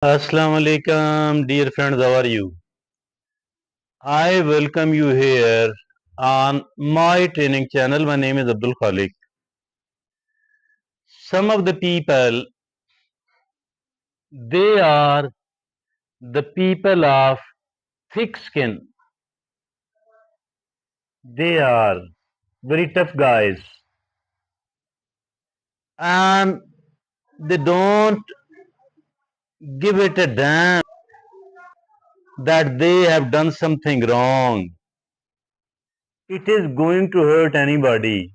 Assalamu alaikum, dear friends. How are you? I welcome you here on my training channel. My name is Abdul Khalik. Some of the people, they are the people of thick skin. They are very tough guys, and they don't give it a damn that they have done something wrong. It is going to hurt anybody,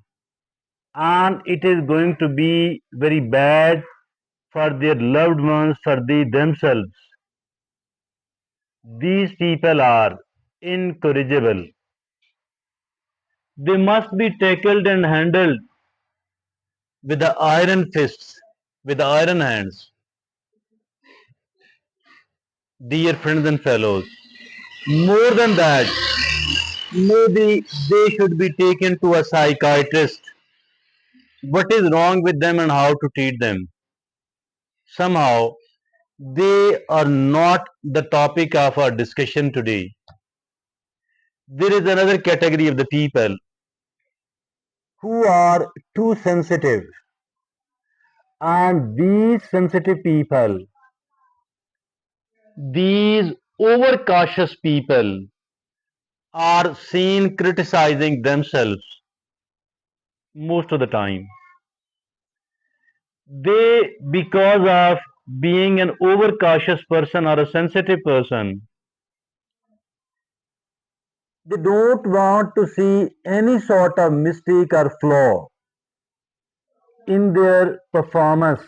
and it is going to be very bad for their loved ones, for themselves. These people are incorrigible. They must be tackled and handled with the iron fists, with the iron hands. Dear friends and fellows, more than that, maybe they should be taken to a psychiatrist. What is wrong with them and how to treat them? Somehow, they are not the topic of our discussion today. There is another category of the people who are too sensitive, and these sensitive people, these overcautious people, are seen criticizing themselves most of the time. They, because of being an overcautious person or a sensitive person, they don't want to see any sort of mistake or flaw in their performance,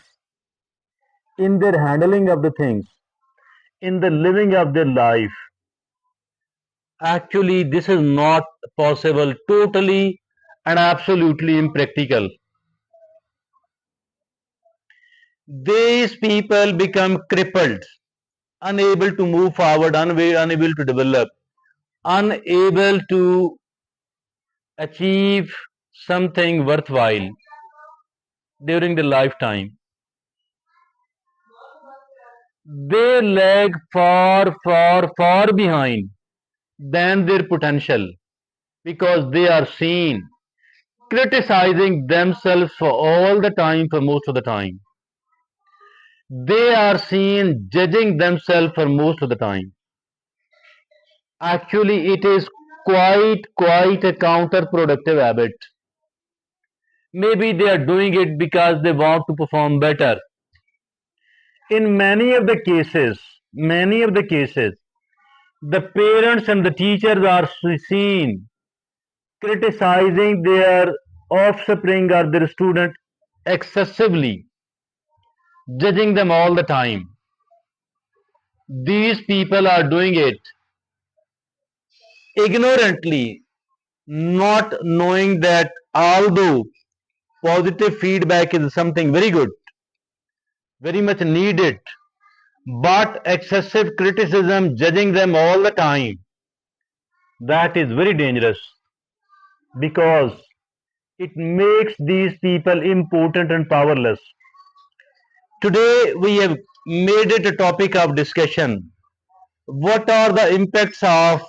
in their handling of the things, in the living of their life. Actually, this is not possible, totally and absolutely impractical. These people become crippled, unable to move forward, unable to develop, unable to achieve something worthwhile during their lifetime. They lag far, far, far behind than their potential because they are seen criticizing themselves for all the time, for most of the time. They are seen judging themselves for most of the time. Actually, it is quite a counterproductive habit. Maybe they are doing it because they want to perform better. In many of the cases, the parents and the teachers are seen criticizing their offspring or their student excessively, judging them all the time. These people are doing it ignorantly, not knowing that although positive feedback is something very good, very much needed, but excessive criticism, judging them all the time, that is very dangerous because it makes these people impotent and powerless. Today, we have made it a topic of discussion. What are the impacts of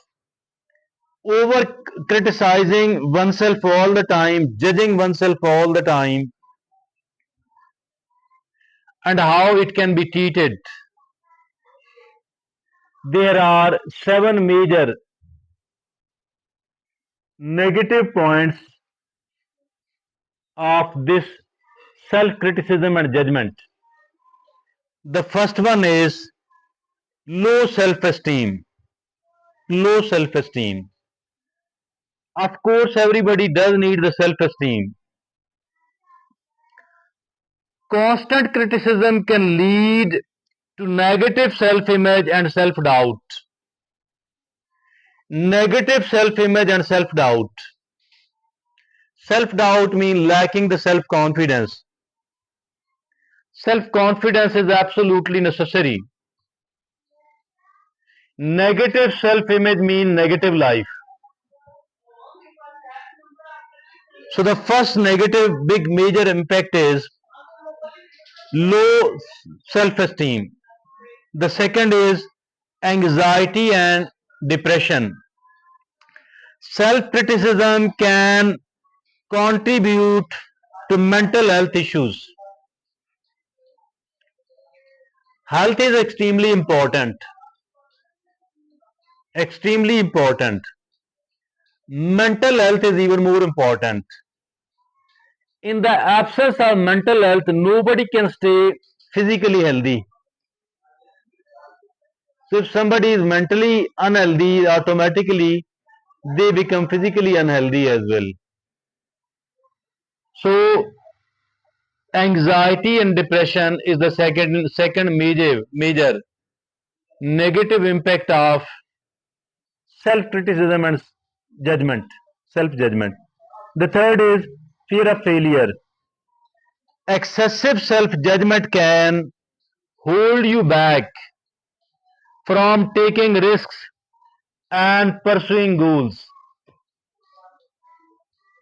over criticizing oneself all the time, judging oneself all the time, and how it can be treated? There are seven major negative points of this self criticism and judgment. The first one is low self esteem. Low self esteem. Of course, everybody does need the self esteem. Constant criticism can lead to negative self image and self doubt. Negative self image and self doubt. Self doubt means lacking the self confidence. Self confidence is absolutely necessary. Negative self image means negative life. So the first negative big major impact is low self esteem. The second is anxiety and depression. Self criticism can contribute to mental health issues. Health is extremely important. Extremely important. Mental health is even more important. In the absence of mental health, nobody can stay physically healthy. So if somebody is mentally unhealthy, automatically they become physically unhealthy as well. So anxiety and depression is the second major negative impact of self criticism and judgment, self judgment. The third is fear of failure. Excessive self judgment can hold you back from taking risks and pursuing goals.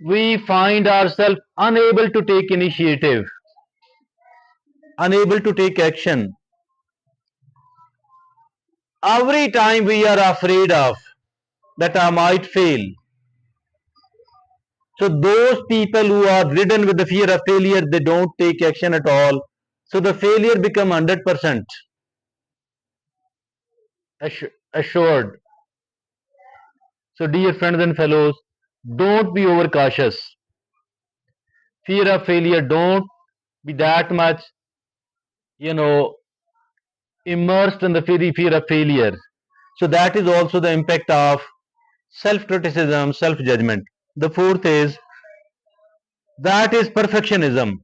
We find ourselves unable to take initiative, unable to take action. Every time we are afraid of that I might fail. So those people who are ridden with the fear of failure, they don't take action at all. So the failure become 100% assured. So dear friends and fellows, don't be overcautious. Fear of failure, don't be that much, you know, immersed in the fear of failure. So that is also the impact of self-criticism, self-judgment. The fourth is that is perfectionism.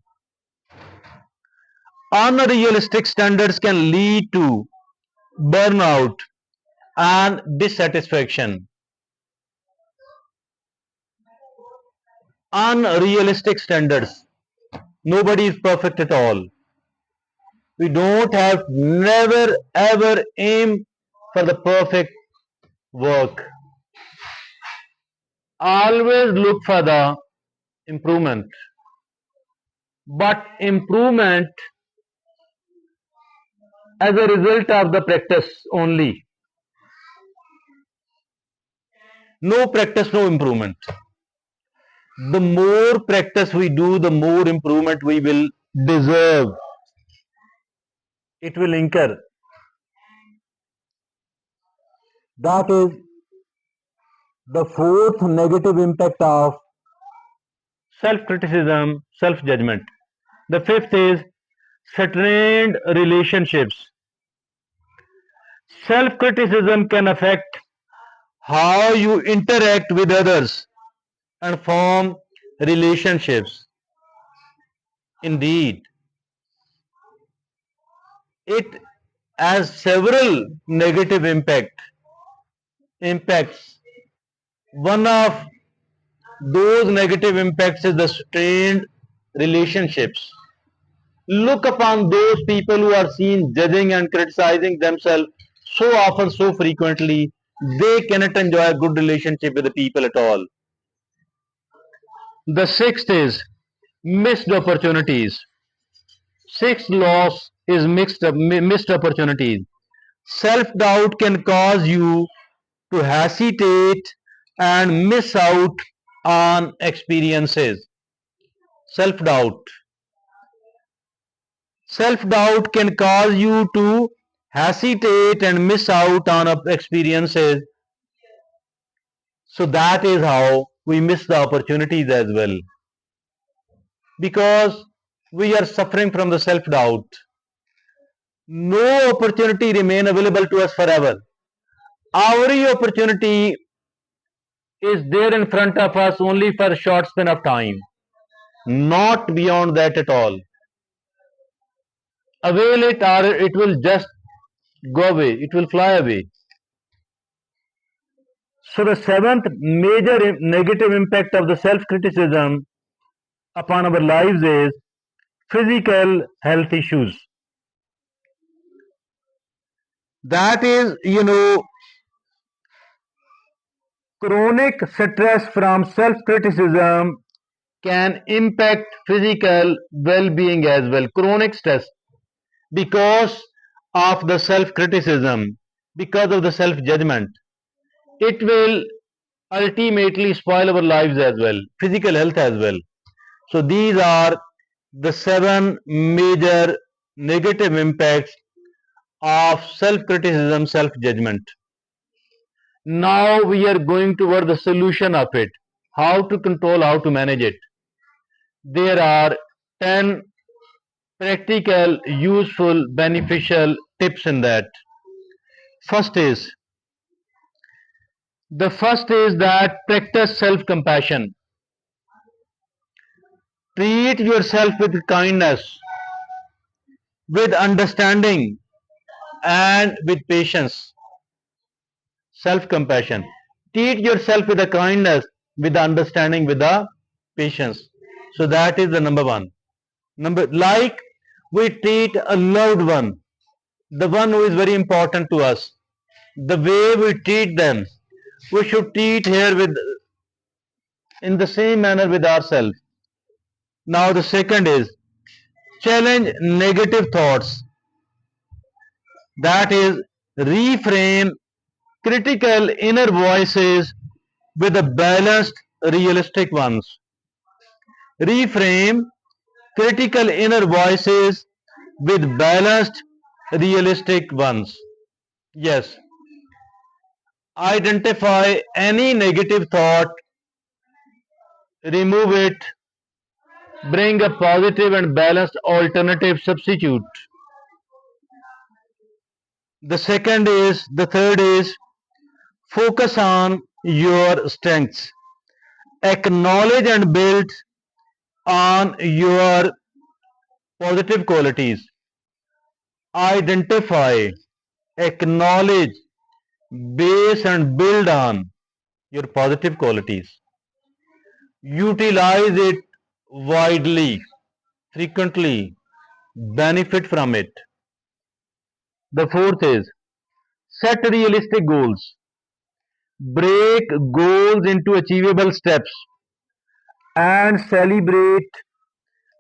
Unrealistic standards can lead to burnout and dissatisfaction. Unrealistic standards. Nobody is perfect at all. We don't have never ever aim for the perfect work. Always look for the improvement. But improvement as a result of the practice only. No practice, no improvement. The more practice we do, the more improvement we will deserve. It will incur. That is the fourth negative impact of self-criticism, self-judgment. The fifth is strained relationships. Self-criticism can affect how you interact with others and form relationships. Indeed, it has several negative impacts. One of those negative impacts is the strained relationships. Look upon those people who are seen judging and criticizing themselves so often, so frequently, they cannot enjoy a good relationship with the people at all. The sixth is missed opportunities. Sixth loss is missed opportunities. Self doubt can cause you to hesitate and miss out on experiences. Self doubt. Self doubt can cause you to hesitate and miss out on experiences. So that is how we miss the opportunities as well. Because we are suffering from the self doubt. No opportunity remain available to us forever. Every opportunity is there in front of us only for a short span of time, not beyond that at all. Avail it or it will just go away, it will fly away. So the seventh major negative impact of the self-criticism upon our lives is physical health issues. That is, chronic stress from self-criticism can impact physical well-being as well. Chronic stress, because of the self-criticism, because of the self-judgment, it will ultimately spoil our lives as well, physical health as well. So these are the 7 major negative impacts of self-criticism, self-judgment. Now we are going toward the solution of it. How to control, how to manage it. There are 10 practical, useful, beneficial tips in that. First is the first is that practice self-compassion. Treat yourself with kindness, with understanding, and with patience. Self-compassion. Treat yourself with the kindness, with the understanding, with the patience. So that is the number one. Like we treat a loved one, the one who is very important to us. The way we treat them, we should treat here with in the same manner with ourselves. Now the second is challenge negative thoughts. That is, reframe critical inner voices with the balanced realistic ones. Reframe critical inner voices with balanced realistic ones. Yes. Identify any negative thought, remove it, bring a positive and balanced alternative substitute. The third is focus on your strengths. Acknowledge and build on your positive qualities. Identify, acknowledge, base and build on your positive qualities. Utilize it widely, frequently, benefit from it. The fourth is set realistic goals. Break goals into achievable steps and celebrate,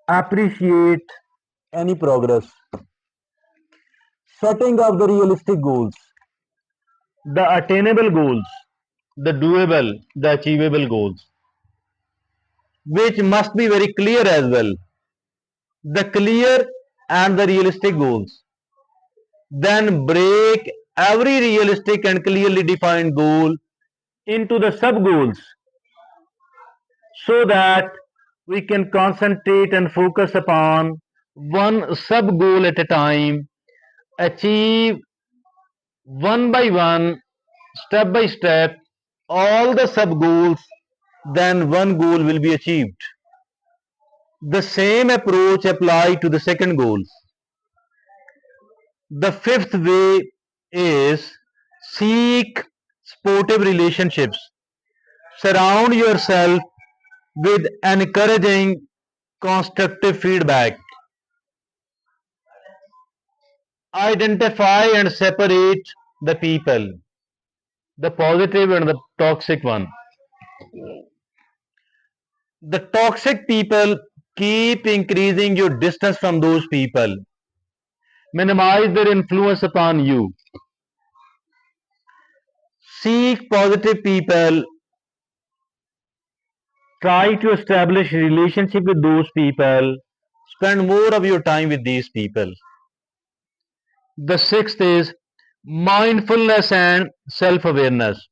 appreciate any progress. Setting up the realistic goals, the attainable goals, the doable, the achievable goals, which must be very clear as well. The clear and the realistic goals. Then break every realistic and clearly defined goal into the sub goals so that we can concentrate and focus upon one sub goal at a time, achieve one by one, step by step, all the sub goals, then one goal will be achieved. The same approach applies to the second goal. The fifth way is seek supportive relationships. Surround yourself with encouraging, constructive feedback. Identify and separate the people, the positive and the toxic one. The toxic people, keep increasing your distance from those people. Minimize their influence upon you. Seek positive people. Try to establish relationship with those people. Spend more of your time with these people. The sixth is mindfulness and self-awareness.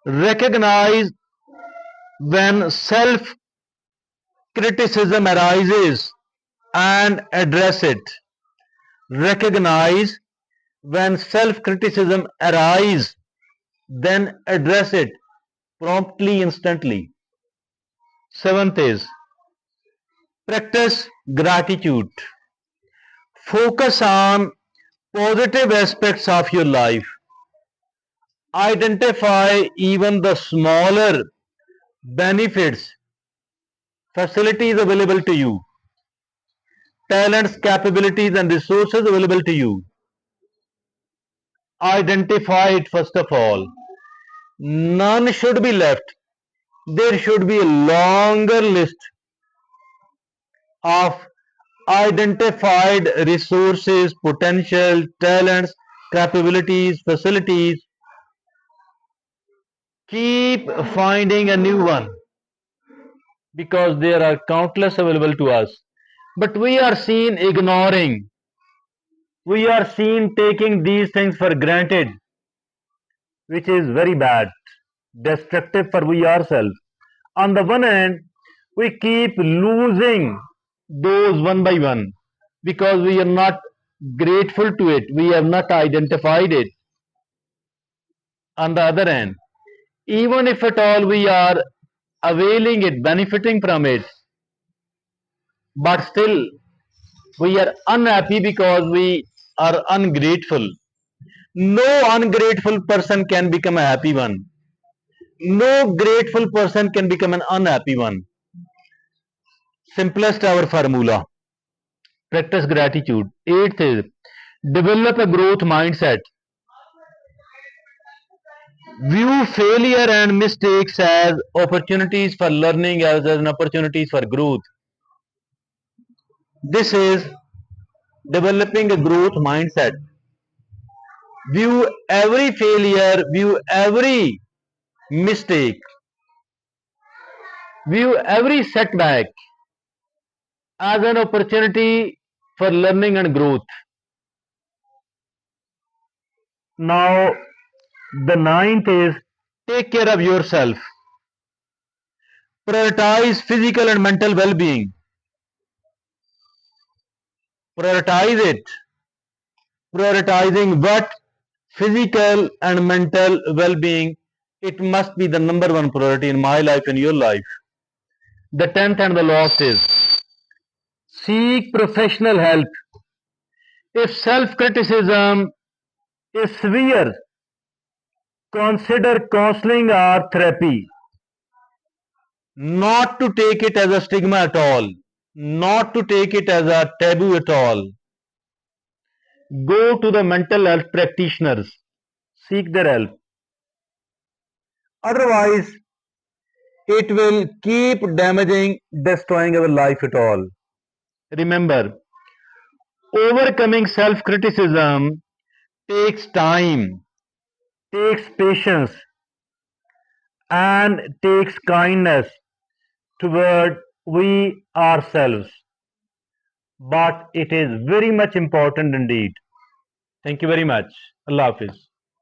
Recognize when self-criticism arises and address it. Recognize when self-criticism arises, then address it promptly, instantly. Seventh is practice gratitude. Focus on positive aspects of your life. Identify even the smaller benefits, facilities available to you, talents, capabilities, and resources available to you. Identify it first of all. None should be left. There should be a longer list of identified resources, potential, talents, capabilities, facilities. Keep finding a new one because there are countless available to us. But we are seen ignoring, we are seen taking these things for granted, which is very bad, destructive for we ourselves. On the one hand, we keep losing those one by one because we are not grateful to it, we have not identified it. On the other hand, even if at all we are availing it, benefiting from it, but still we are unhappy because we are ungrateful. No ungrateful person can become a happy one. No grateful person can become an unhappy one. Simplest our formula. Practice gratitude. Eighth is develop a growth mindset. View failure and mistakes as opportunities for learning as an opportunities for growth. This is developing a growth mindset. View every failure, view every mistake, view every setback as an opportunity for learning and growth. Now, the ninth is take care of yourself. Prioritize physical and mental well being. Prioritize it. Prioritizing what? Physical and mental well being. It must be the number one priority in my life and your life. The tenth and the last is seek professional help. If self criticism is severe, consider counseling or therapy. Not to take it as a stigma at all, not to take it as a taboo at all. Go to the mental health practitioners, seek their help. Otherwise, it will keep damaging, destroying our life at all. Remember, overcoming self criticism takes time, takes patience, and takes kindness toward we ourselves. But it is very much important indeed. Thank you very much. Allah Hafiz.